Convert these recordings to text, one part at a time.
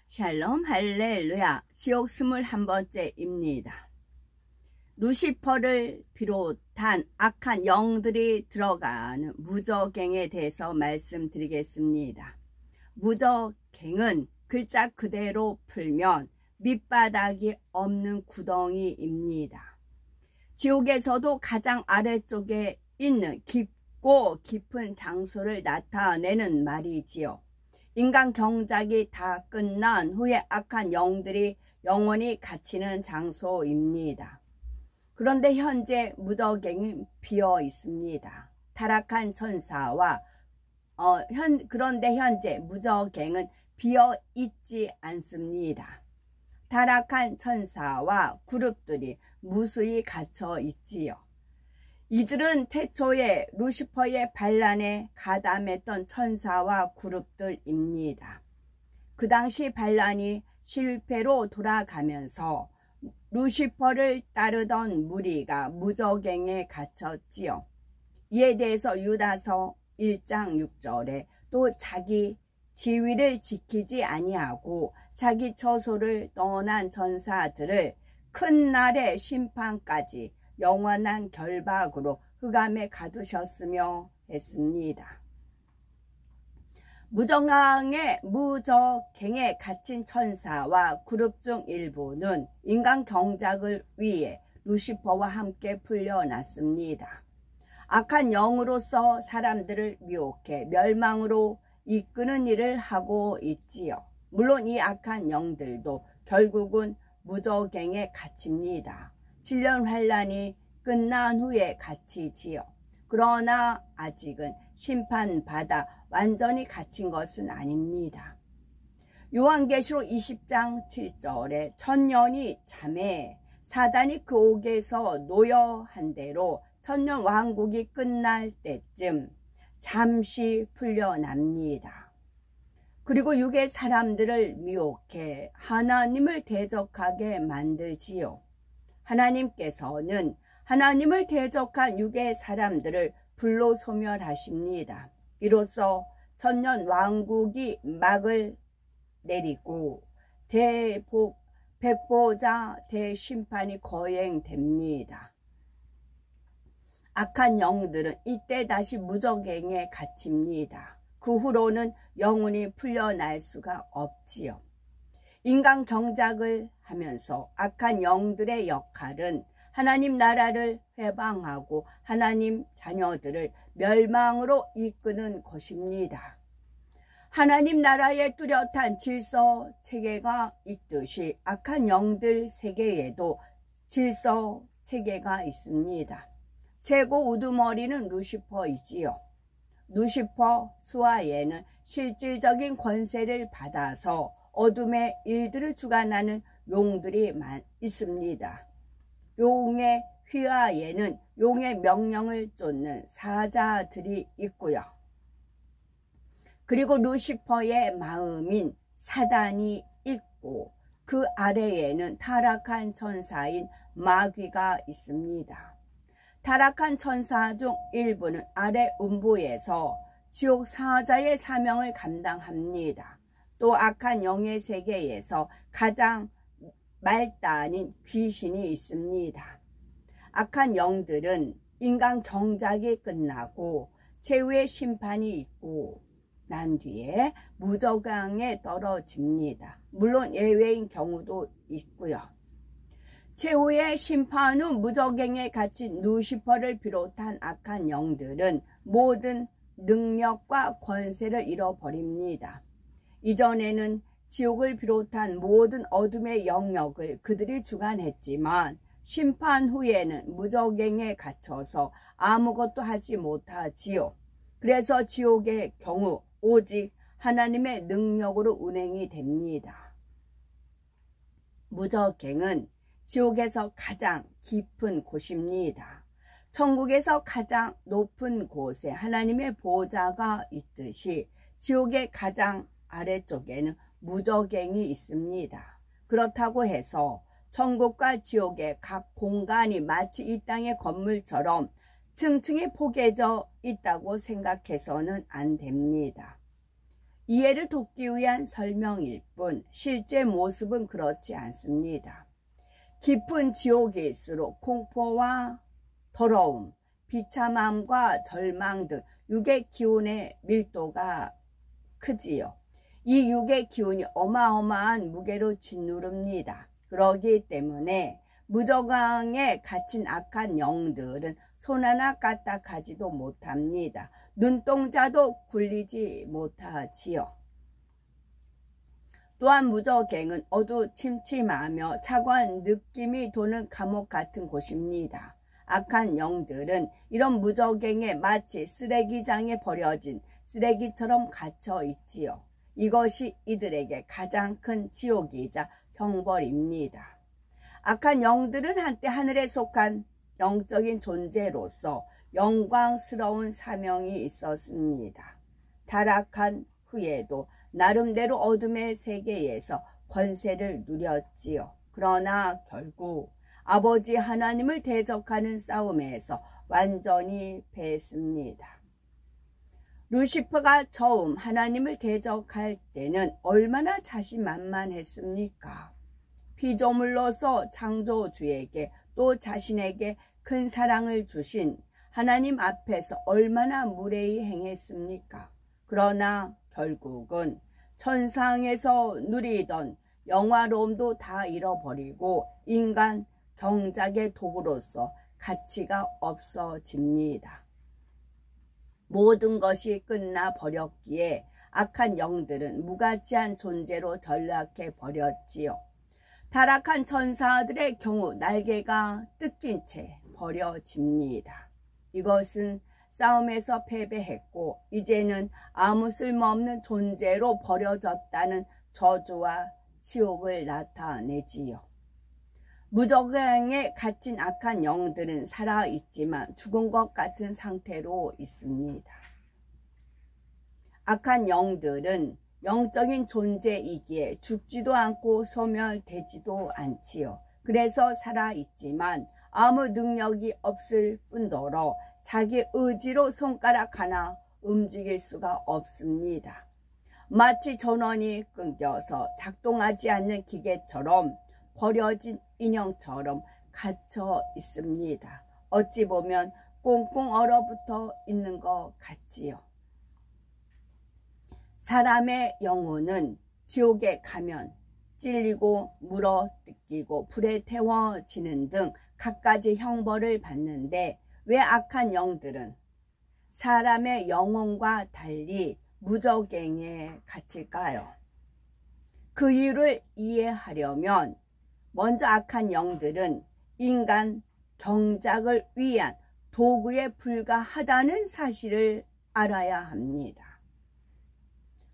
샬롬 할렐루야. 지옥 21번째입니다. 루시퍼를 비롯한 악한 영들이 들어가는 무저갱에 대해서 말씀드리겠습니다. 무저갱은 글자 그대로 풀면 밑바닥이 없는 구덩이입니다. 지옥에서도 가장 아래쪽에 있는 깊고 깊은 장소를 나타내는 말이지요. 인간 경작이 다 끝난 후에 악한 영들이 영원히 갇히는 장소입니다. 그런데 현재 무저갱은 비어 있습니다. 타락한 천사와 그런데 현재 무저갱은 비어 있지 않습니다. 타락한 천사와 그룹들이 무수히 갇혀 있지요. 이들은 태초에 루시퍼의 반란에 가담했던 천사와 그룹들입니다. 그 당시 반란이 실패로 돌아가면서 루시퍼를 따르던 무리가 무저갱에 갇혔지요. 이에 대해서 유다서 1장 6절에 또 자기 지위를 지키지 아니하고 자기 처소를 떠난 천사들을 큰 날의 심판까지 영원한 결박으로 흑암에 가두셨으며 했습니다. 무저갱에 갇힌 천사와 그룹 중 일부는 인간 경작을 위해 루시퍼와 함께 풀려났습니다. 악한 영으로서 사람들을 미혹해 멸망으로 이끄는 일을 하고 있지요. 물론 이 악한 영들도 결국은 무저갱에 갇힙니다. 7년 환란이 끝난 후에 갇히지요. 그러나 아직은 심판받아 완전히 갇힌 것은 아닙니다. 요한계시록 20장 7절에 천년이 잠에 사단이 그 옥에서 노여한 대로 천년 왕국이 끝날 때쯤 잠시 풀려납니다. 그리고 육의 사람들을 미혹해 하나님을 대적하게 만들지요. 하나님께서는 하나님을 대적한 육의 사람들을 불로 소멸하십니다. 이로써 천년 왕국이 막을 내리고 백보자 대심판이 거행됩니다. 악한 영들은 이때 다시 무저갱에 갇힙니다. 그 후로는 영원히 풀려날 수가 없지요. 인간 경작을 하면서 악한 영들의 역할은 하나님 나라를 회방하고 하나님 자녀들을 멸망으로 이끄는 것입니다. 하나님 나라의 뚜렷한 질서 체계가 있듯이 악한 영들 세계에도 질서 체계가 있습니다. 최고 우두머리는 루시퍼이지요. 루시퍼 수하에는 실질적인 권세를 받아서 어둠의 일들을 주관하는 용들이 있습니다. 용의 휘하에는 용의 명령을 쫓는 사자들이 있고요. 그리고 루시퍼의 마음인 사단이 있고 그 아래에는 타락한 천사인 마귀가 있습니다. 타락한 천사 중 일부는 아래 음부에서 지옥 사자의 사명을 감당합니다. 또 악한 영의 세계에서 가장 말단인 귀신이 있습니다. 악한 영들은 인간 경작이 끝나고 최후의 심판이 있고 난 뒤에 무저갱에 떨어집니다. 물론 예외인 경우도 있고요. 최후의 심판 후 무저갱에 갇힌 루시퍼를 비롯한 악한 영들은 모든 능력과 권세를 잃어버립니다. 이전에는 지옥을 비롯한 모든 어둠의 영역을 그들이 주관했지만 심판 후에는 무저갱에 갇혀서 아무것도 하지 못하지요. 그래서 지옥의 경우 오직 하나님의 능력으로 운행이 됩니다. 무저갱은 지옥에서 가장 깊은 곳입니다. 천국에서 가장 높은 곳에 하나님의 보좌가 있듯이 지옥의 가장 아래쪽에는 무저갱이 있습니다. 그렇다고 해서 천국과 지옥의 각 공간이 마치 이 땅의 건물처럼 층층이 포개져 있다고 생각해서는 안 됩니다. 이해를 돕기 위한 설명일 뿐 실제 모습은 그렇지 않습니다. 깊은 지옥일수록 공포와 더러움, 비참함과 절망 등 육의 기운의 밀도가 크지요. 이 육의 기운이 어마어마한 무게로 짓누릅니다. 그러기 때문에 무저강에 갇힌 악한 영들은 손 하나 까딱하지도 못합니다. 눈동자도 굴리지 못하지요. 또한 무저갱은 어두침침하며 차가운 느낌이 도는 감옥 같은 곳입니다. 악한 영들은 이런 무저갱에 마치 쓰레기장에 버려진 쓰레기처럼 갇혀 있지요. 이것이 이들에게 가장 큰 지옥이자 형벌입니다. 악한 영들은 한때 하늘에 속한 영적인 존재로서 영광스러운 사명이 있었습니다. 타락한 후에도 나름대로 어둠의 세계에서 권세를 누렸지요. 그러나 결국 아버지 하나님을 대적하는 싸움에서 완전히 패했습니다. 루시퍼가 처음 하나님을 대적할 때는 얼마나 자신만만했습니까? 피조물로서 창조주에게 또 자신에게 큰 사랑을 주신 하나님 앞에서 얼마나 무례히 행했습니까? 그러나 결국은 천상에서 누리던 영화로움도 다 잃어버리고 인간 경작의 도구로서 가치가 없어집니다. 모든 것이 끝나 버렸기에 악한 영들은 무가치한 존재로 전락해 버렸지요. 타락한 천사들의 경우 날개가 뜯긴 채 버려집니다. 이것은 싸움에서 패배했고 이제는 아무 쓸모없는 존재로 버려졌다는 저주와 지옥을 나타내지요. 무저갱에 갇힌 악한 영들은 살아있지만 죽은 것 같은 상태로 있습니다. 악한 영들은 영적인 존재이기에 죽지도 않고 소멸되지도 않지요. 그래서 살아있지만 아무 능력이 없을 뿐더러 자기 의지로 손가락 하나 움직일 수가 없습니다. 마치 전원이 끊겨서 작동하지 않는 기계처럼 버려진 인형처럼 갇혀 있습니다. 어찌 보면 꽁꽁 얼어붙어 있는 것 같지요. 사람의 영혼은 지옥에 가면 찔리고 물어뜯기고 불에 태워지는 등 갖가지 형벌을 받는데 왜 악한 영들은 사람의 영혼과 달리 무저갱에 갇힐까요? 그 이유를 이해하려면 먼저 악한 영들은 인간 경작을 위한 도구에 불과하다는 사실을 알아야 합니다.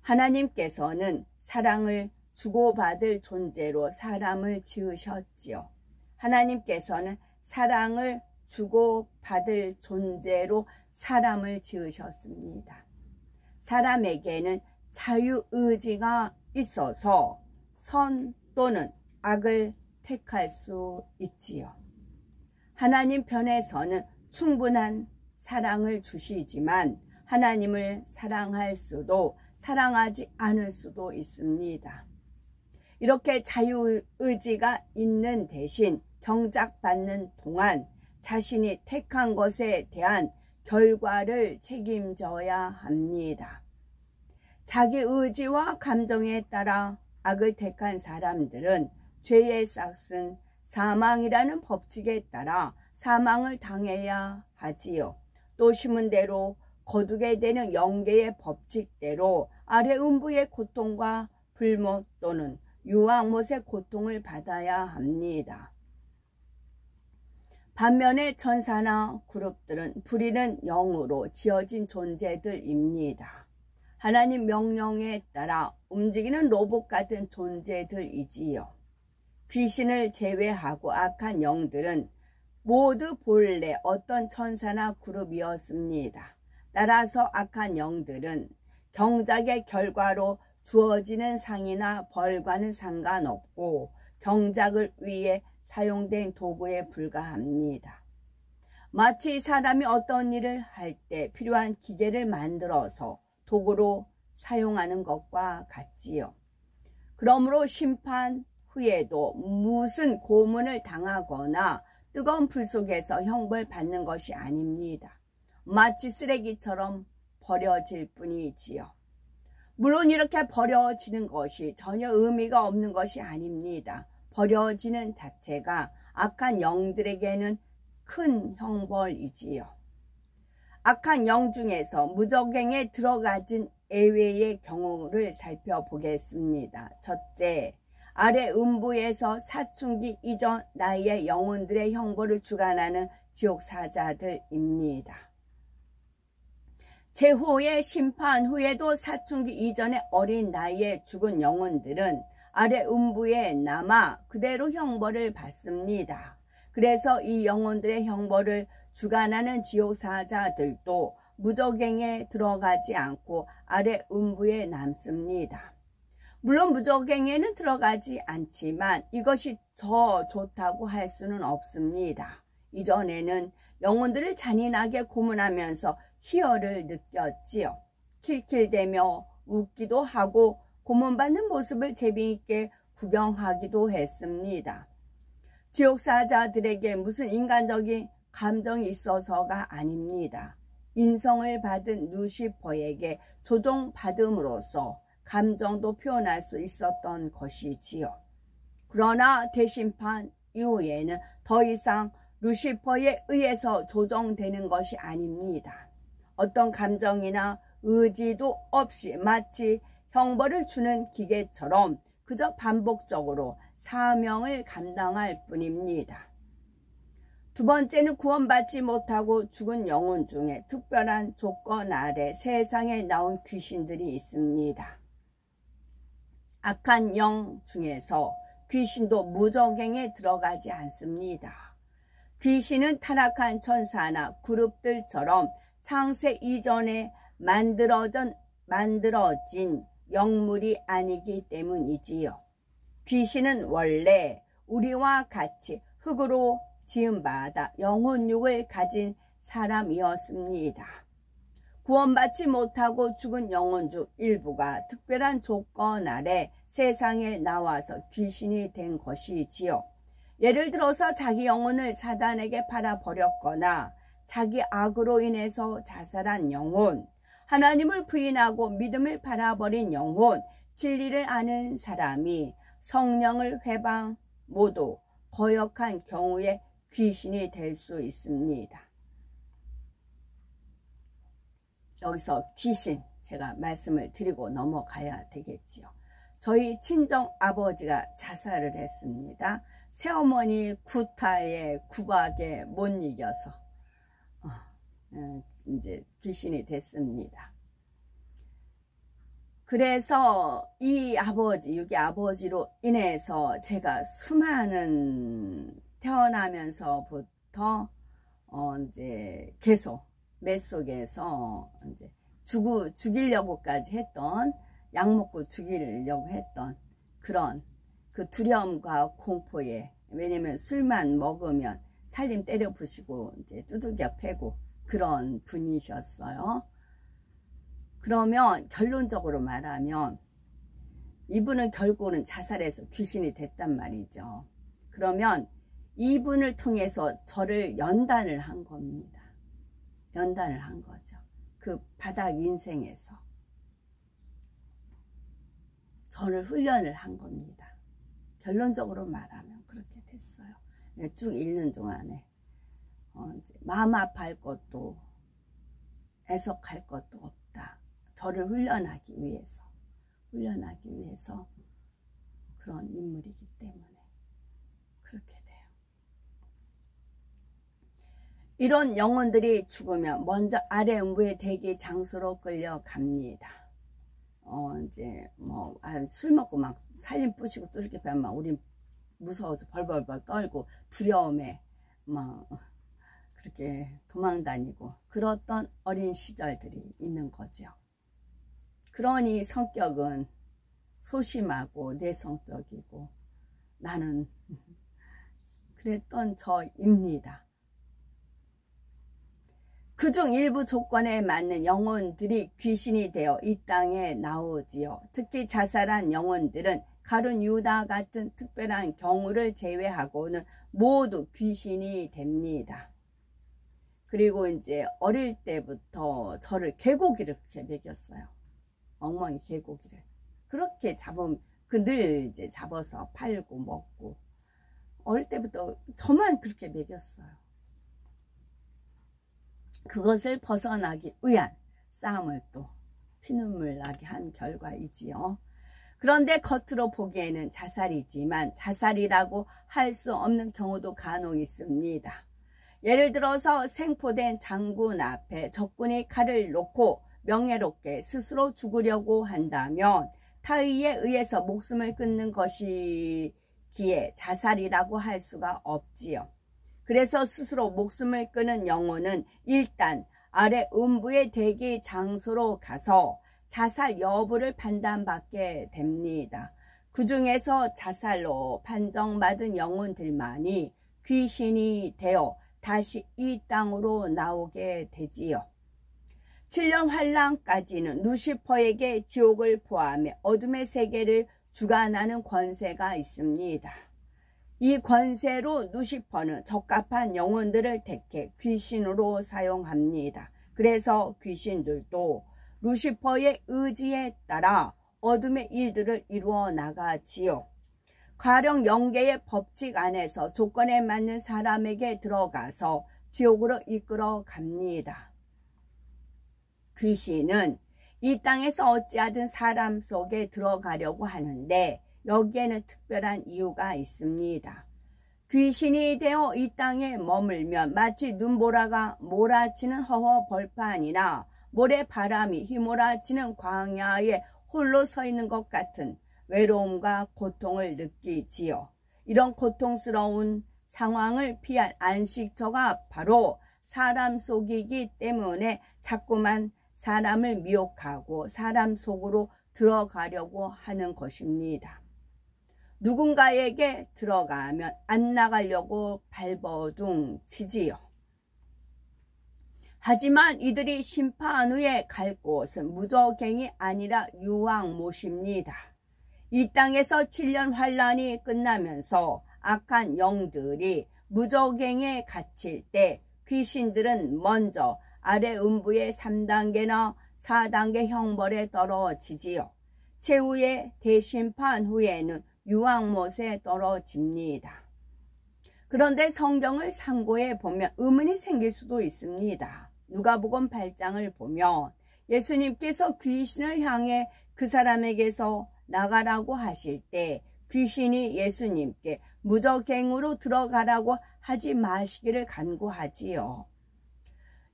하나님께서는 사랑을 주고받을 존재로 사람을 지으셨지요. 하나님께서는 사랑을 주고받을 존재로 사람을 지으셨습니다. 사람에게는 자유의지가 있어서 선 또는 악을 택할 수 있지요. 하나님 편에서는 충분한 사랑을 주시지만 하나님을 사랑할 수도 사랑하지 않을 수도 있습니다. 이렇게 자유의지가 있는 대신 경작받는 동안 자신이 택한 것에 대한 결과를 책임져야 합니다. 자기 의지와 감정에 따라 악을 택한 사람들은 죄의 싹은 사망이라는 법칙에 따라 사망을 당해야 하지요. 또 심은 대로 거두게 되는 영계의 법칙대로 아래 음부의 고통과 불못 또는 유황못의 고통을 받아야 합니다. 반면에 천사나 그룹들은 부리는 영으로 지어진 존재들입니다. 하나님 명령에 따라 움직이는 로봇 같은 존재들이지요. 귀신을 제외하고 악한 영들은 모두 본래 어떤 천사나 그룹이었습니다. 따라서 악한 영들은 경작의 결과로 주어지는 상이나 벌과는 상관없고 경작을 위해 사용된 도구에 불과합니다. 마치 사람이 어떤 일을 할 때 필요한 기계를 만들어서 도구로 사용하는 것과 같지요. 그러므로 심판 후에도 무슨 고문을 당하거나 뜨거운 불 속에서 형벌 받는 것이 아닙니다. 마치 쓰레기처럼 버려질 뿐이지요. 물론 이렇게 버려지는 것이 전혀 의미가 없는 것이 아닙니다. 버려지는 자체가 악한 영들에게는 큰 형벌이지요. 악한 영 중에서 무적행에 들어가진 예외의 경우를 살펴보겠습니다. 첫째, 아래 음부에서 사춘기 이전 나이의 영혼들의 형벌을 주관하는 지옥사자들입니다. 제후의 심판 후에도 사춘기 이전의 어린 나이에 죽은 영혼들은 아래 음부에 남아 그대로 형벌을 받습니다. 그래서 이 영혼들의 형벌을 주관하는 지옥사자들도 무적행에 들어가지 않고 아래 음부에 남습니다. 물론 무적행에는 들어가지 않지만 이것이 더 좋다고 할 수는 없습니다. 이전에는 영혼들을 잔인하게 고문하면서 희열을 느꼈지요. 킬킬대며 웃기도 하고 고문받는 모습을 재미있게 구경하기도 했습니다. 지옥사자들에게 무슨 인간적인 감정이 있어서가 아닙니다. 인성을 받은 루시퍼에게 조종받음으로써 감정도 표현할 수 있었던 것이지요. 그러나 대심판 이후에는 더 이상 루시퍼에 의해서 조종되는 것이 아닙니다. 어떤 감정이나 의지도 없이 마치 형벌을 주는 기계처럼 그저 반복적으로 사명을 감당할 뿐입니다. 두 번째는 구원받지 못하고 죽은 영혼 중에 특별한 조건 아래 세상에 나온 귀신들이 있습니다. 악한 영 중에서 귀신도 무적행에 들어가지 않습니다. 귀신은 타락한 천사나 그룹들처럼 창세 이전에 만들어진 영물이 아니기 때문이지요. 귀신은 원래 우리와 같이 흙으로 지음받아 영혼육을 가진 사람이었습니다. 구원받지 못하고 죽은 영혼 중 일부가 특별한 조건 아래 세상에 나와서 귀신이 된 것이지요. 예를 들어서 자기 영혼을 사단에게 팔아버렸거나 자기 악으로 인해서 자살한 영혼, 하나님을 부인하고 믿음을 팔아버린 영혼, 진리를 아는 사람이 성령을 회방 모두 거역한 경우에 귀신이 될 수 있습니다. 여기서 귀신 제가 말씀을 드리고 넘어가야 되겠지요. 저희 친정 아버지가 자살을 했습니다. 새어머니 구타에 구박에 못 이겨서 이제 귀신이 됐습니다. 그래서 이 아버지, 육의 아버지로 인해서 제가 수많은 태어나면서부터 이제 계속 매 속에서 이제 죽이려고까지 했던, 약 먹고 죽이려고 했던 그런 그 두려움과 공포에, 왜냐면 술만 먹으면 살림 때려 부시고 이제 두들겨 패고 그런 분이셨어요. 그러면 결론적으로 말하면 이분은 결국은 자살해서 귀신이 됐단 말이죠. 그러면 이분을 통해서 저를 연단을 한 겁니다. 연단을 한 거죠. 그 바닥 인생에서 저를 훈련을 한 겁니다. 결론적으로 말하면 그렇게 됐어요. 쭉 읽는 동안에 이제 마음 아파할 것도 애석할 것도 없다. 저를 훈련하기 위해서 그런 인물이기 때문에 그렇게 돼요. 이런 영혼들이 죽으면 먼저 아래 음부의 대기 장소로 끌려갑니다. 이제 뭐 술 먹고 막 살림 부시고 뚫게 되면 우리 무서워서 벌벌벌 떨고 두려움에 막 그렇게 도망다니고 그랬던 어린 시절들이 있는 거죠. 그러니 성격은 소심하고 내성적이고 나는 그랬던 저입니다. 그중 일부 조건에 맞는 영혼들이 귀신이 되어 이 땅에 나오지요. 특히 자살한 영혼들은 가룟 유다 같은 특별한 경우를 제외하고는 모두 귀신이 됩니다. 그리고 이제 어릴 때부터 저를 개고기를 그렇게 먹였어요. 엉망이 개고기를. 그렇게 잡으면 늘 이제 잡아서 팔고 먹고. 어릴 때부터 저만 그렇게 먹였어요. 그것을 벗어나기 위한 싸움을 또 피눈물 나게 한 결과이지요. 그런데 겉으로 보기에는 자살이지만 자살이라고 할 수 없는 경우도 간혹 있습니다. 예를 들어서 생포된 장군 앞에 적군이 칼을 놓고 명예롭게 스스로 죽으려고 한다면 타의에 의해서 목숨을 끊는 것이기에 자살이라고 할 수가 없지요. 그래서 스스로 목숨을 끊은 영혼은 일단 아래 음부의 대기 장소로 가서 자살 여부를 판단받게 됩니다. 그 중에서 자살로 판정받은 영혼들만이 귀신이 되어 다시 이 땅으로 나오게 되지요. 7년 환란까지는 루시퍼에게 지옥을 포함해 어둠의 세계를 주관하는 권세가 있습니다. 이 권세로 루시퍼는 적합한 영혼들을 택해 귀신으로 사용합니다. 그래서 귀신들도 루시퍼의 의지에 따라 어둠의 일들을 이루어 나가지요. 가령 영계의 법칙 안에서 조건에 맞는 사람에게 들어가서 지옥으로 이끌어 갑니다. 귀신은 이 땅에서 어찌하든 사람 속에 들어가려고 하는데 여기에는 특별한 이유가 있습니다. 귀신이 되어 이 땅에 머물면 마치 눈보라가 몰아치는 허허 벌판이나 모래바람이 휘몰아치는 광야에 홀로 서 있는 것 같은 외로움과 고통을 느끼지요. 이런 고통스러운 상황을 피할 안식처가 바로 사람 속이기 때문에 자꾸만 사람을 미혹하고 사람 속으로 들어가려고 하는 것입니다. 누군가에게 들어가면 안 나가려고 발버둥 치지요. 하지만 이들이 심판 후에 갈 곳은 무저갱이 아니라 유황못입니다. 이 땅에서 7년 환란이 끝나면서 악한 영들이 무저갱에 갇힐 때 귀신들은 먼저 아래 음부의 3단계나 4단계 형벌에 떨어지지요. 최후의 대심판 후에는 유황못에 떨어집니다. 그런데 성경을 상고해 보면 의문이 생길 수도 있습니다. 누가복음 8장을 보면 예수님께서 귀신을 향해 그 사람에게서 나가라고 하실 때 귀신이 예수님께 무저갱으로 들어가라고 하지 마시기를 간구하지요.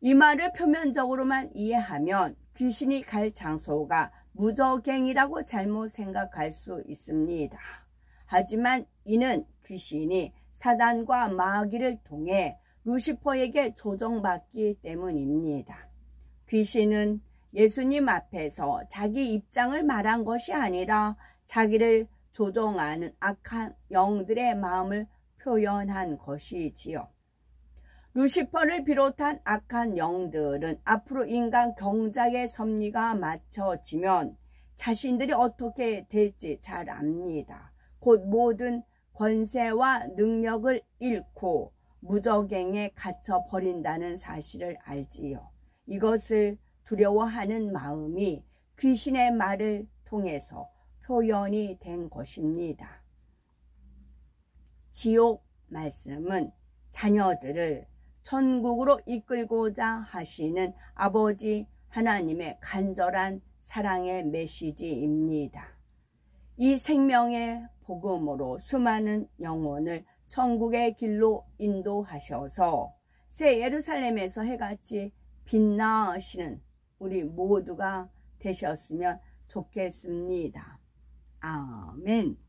이 말을 표면적으로만 이해하면 귀신이 갈 장소가 무저갱이라고 잘못 생각할 수 있습니다. 하지만 이는 귀신이 사단과 마귀를 통해 루시퍼에게 조종받기 때문입니다. 귀신은 예수님 앞에서 자기 입장을 말한 것이 아니라 자기를 조종하는 악한 영들의 마음을 표현한 것이지요. 루시퍼를 비롯한 악한 영들은 앞으로 인간 경작의 섭리가 맞춰지면 자신들이 어떻게 될지 잘 압니다. 곧 모든 권세와 능력을 잃고 무저갱에 갇혀버린다는 사실을 알지요. 이것을 두려워하는 마음이 귀신의 말을 통해서 표현이 된 것입니다. 지옥 말씀은 자녀들을 천국으로 이끌고자 하시는 아버지 하나님의 간절한 사랑의 메시지입니다. 이 생명의 복음으로 수많은 영혼을 천국의 길로 인도하셔서 새 예루살렘에서 해같이 빛나시는 우리 모두가 되셨으면 좋겠습니다. 아멘.